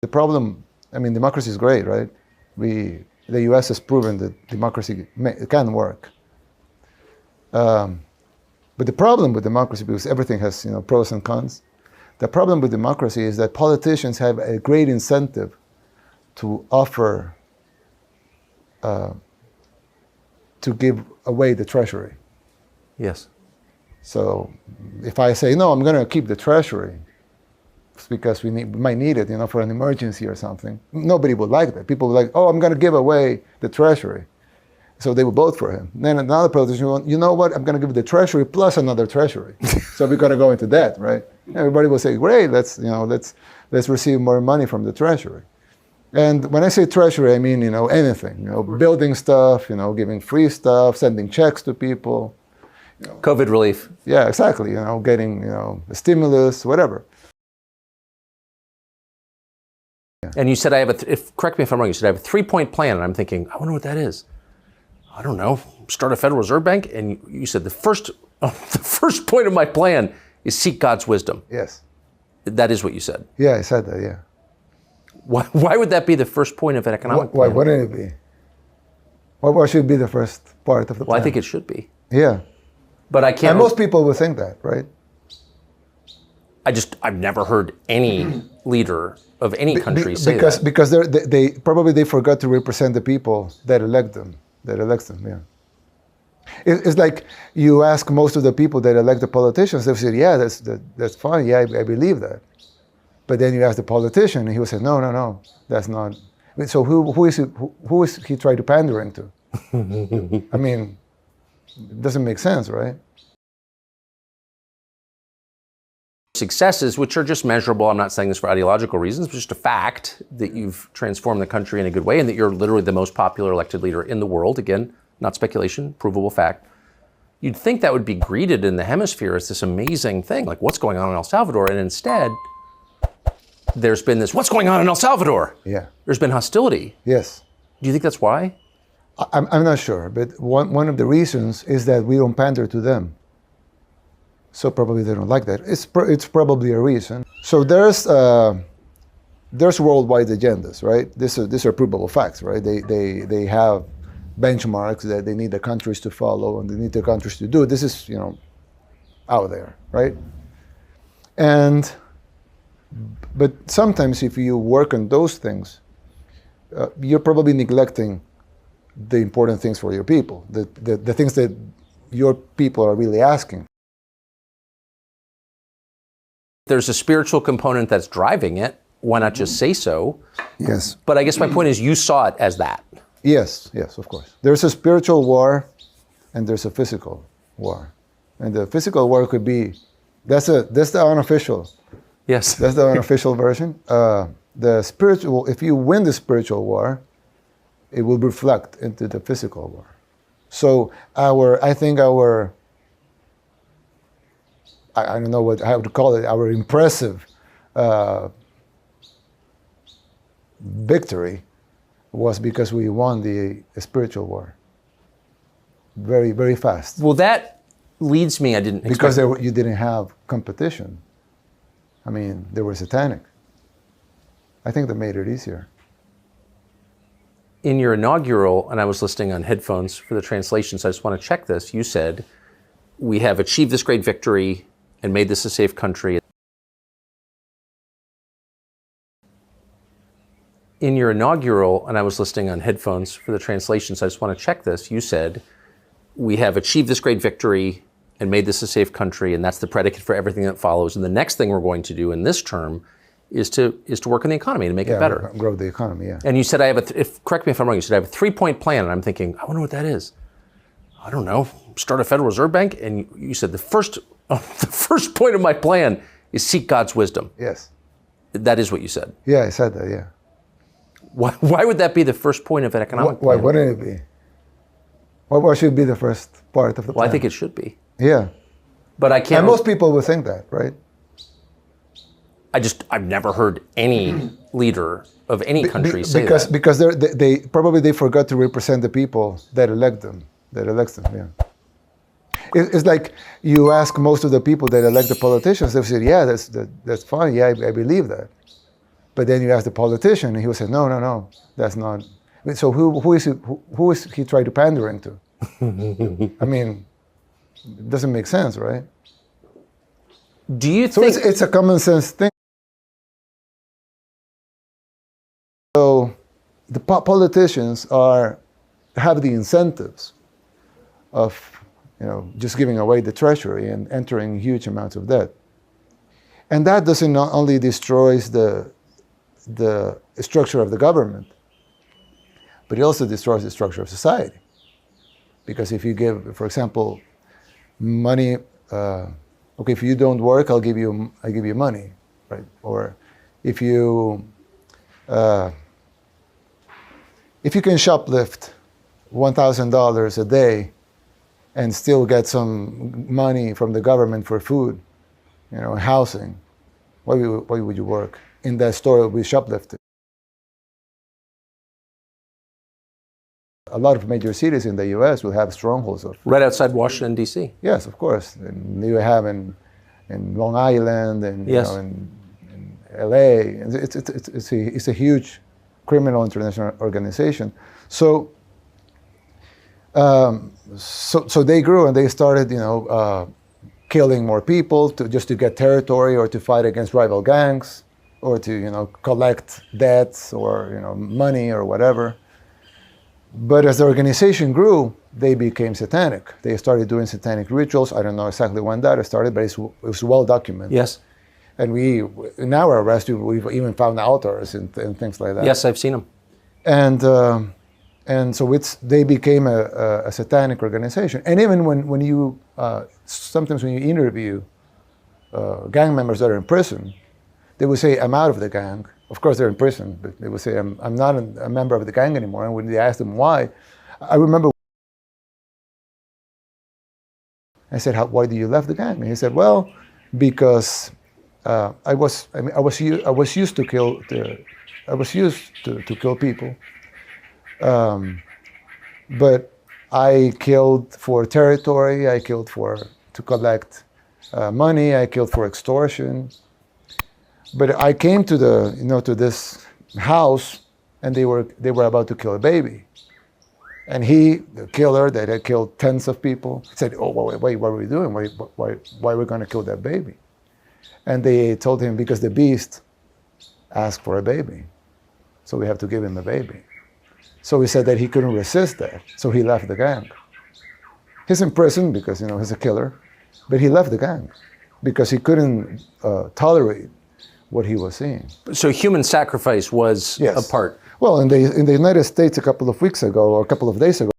The problem, I mean, democracy is great, right? The U.S. has proven that democracy can work. But the problem with democracy, because everything has pros and cons, the problem with democracy is that politicians have a great incentive to offer, to give away the treasury. Yes. So if I say, no, I'm going to keep the treasury, it's because we might need it, for an emergency or something. Nobody would like that. People would like, oh, I'm going to give away the treasury. So they would vote for him. Then another politician will, you know what, I'm going to give the treasury plus another treasury. So we're going to go into debt, right? Everybody will say, great, let's receive more money from the treasury. And when I say treasury, I mean, anything, building stuff, giving free stuff, sending checks to people. COVID relief. Yeah, exactly. Getting, a stimulus, whatever. Yeah. And you said correct me if I'm wrong, you said I have a 3-point plan, and I'm thinking, I wonder what that is. I don't know, start a Federal Reserve Bank? And you said the first point of my plan is seek God's wisdom. Yes. That is what you said. Yeah, I said that, yeah. Why would that be the first point of an economic plan? Why wouldn't it be? What should be the first part of the plan? Well, I think it should be. Yeah. But I can't... And most people would think that, right? I've never heard any leader of any country say that. Because they forgot to represent the people that elect them. Yeah. It's like you ask most of the people that elect the politicians, they say, yeah, that's fine, yeah, I believe that. But then you ask the politician, and he will say, no, that's not. So who is he trying to pander into? I mean, it doesn't make sense, right? Successes, which are just measurable, I'm not saying this for ideological reasons, but just a fact that you've transformed the country in a good way and that you're literally the most popular elected leader in the world. Again, not speculation, provable fact. You'd think that would be greeted in the hemisphere as this amazing thing, like what's going on in El Salvador? And instead, there's been this, what's going on in El Salvador? Yeah. There's been hostility. Yes. Do you think that's why? I'm not sure, but one of the reasons is that we don't pander to them. So probably they don't like that. It's probably a reason. So there's worldwide agendas, right? These are provable facts, right? They have benchmarks that they need the countries to follow and they need the countries to do. This is out there, right? But sometimes if you work on those things, you're probably neglecting the important things for your people, the things that your people are really asking. There's a spiritual component that's driving it. Why not just say so? Yes. But I guess my point is you saw it as that. Yes, of course. There's a spiritual war and there's a physical war. And the physical war could be, that's the unofficial. Yes. That's the unofficial version. The spiritual, if you win the spiritual war, it will reflect into the physical war. So I don't know how to call it, our impressive victory was because we won the spiritual war very, very fast. Well, that leads me, because you didn't have competition. I mean, they were satanic. I think that made it easier. In your inaugural, and I was listening on headphones for the translation, so I just want to check this, you said, we have achieved this great victory and made this a safe country. In your inaugural, and I was listening on headphones for the translation, so I just want to check this, you said, we have achieved this great victory and made this a safe country, and that's the predicate for everything that follows. And the next thing we're going to do in this term is to work on the economy to make it better. Grow the economy, yeah. And you said, correct me if I'm wrong, you said I have a 3-point plan, and I'm thinking, I wonder what that is. I don't know, start a Federal Reserve Bank? And you said the first point of my plan is seek God's wisdom. Yes. That is what you said. Yeah, I said that, yeah. Why would that be the first point of an economic plan? Why wouldn't it be? What should be the first part of the plan? Well, I think it should be. Yeah. But I can't... And most people would think that, right? I've never heard any leader of any country say that. Because they forgot to represent the people that elect them, yeah. It's like you ask most of the people that elect the politicians, they say, yeah, that's fine, yeah, I believe that. But then you ask the politician, and he would say, no, no, no, that's not. So who is he trying to pandering to? I mean, it doesn't make sense, right? Do you So think it's a common sense thing. So the politicians have the incentives of just giving away the treasury and entering huge amounts of debt, and that doesn't not only destroys the structure of the government, but it also destroys the structure of society. Because if you give, for example, money, okay, if you don't work, I give you money, right? Or if you can shoplift $1,000 a day and still get some money from the government for food, housing, why would you work in that store with shoplifting? A lot of major cities in the U.S. will have strongholds of. right outside Washington, D.C.? Yes, of course. And you have in Long Island and Yes. in L.A. It's a huge criminal international organization. So they grew and they started, killing more people just to get territory or to fight against rival gangs or to, collect debts or, money or whatever. But as the organization grew, they became satanic. They started doing satanic rituals. I don't know exactly when that started, but it was well documented. Yes. And in our arrest, we've even found altars and things like that. Yes, I've seen them. And so they became a satanic organization. And even when you sometimes when you interview gang members that are in prison, they would say, "I'm out of the gang." Of course, they're in prison, but they would say, I'm not a member of the gang anymore. And when they asked them why, I remember I said, why did you left the gang? And he said, well, because I was used to kill people, but I killed for territory. I killed to collect money. I killed for extortion. But I came to to this house, and they were about to kill a baby, and the killer that had killed tens of people, said, "Oh, wait, what are we doing? Why are we going to kill that baby?" And they told him, because the beast asked for a baby, so we have to give him a baby. So he said that he couldn't resist that, so he left the gang. He's in prison because he's a killer, but he left the gang because he couldn't tolerate what he was seeing. So human sacrifice was Yes. a part. Well, in the United States a couple of weeks ago, or a couple of days ago,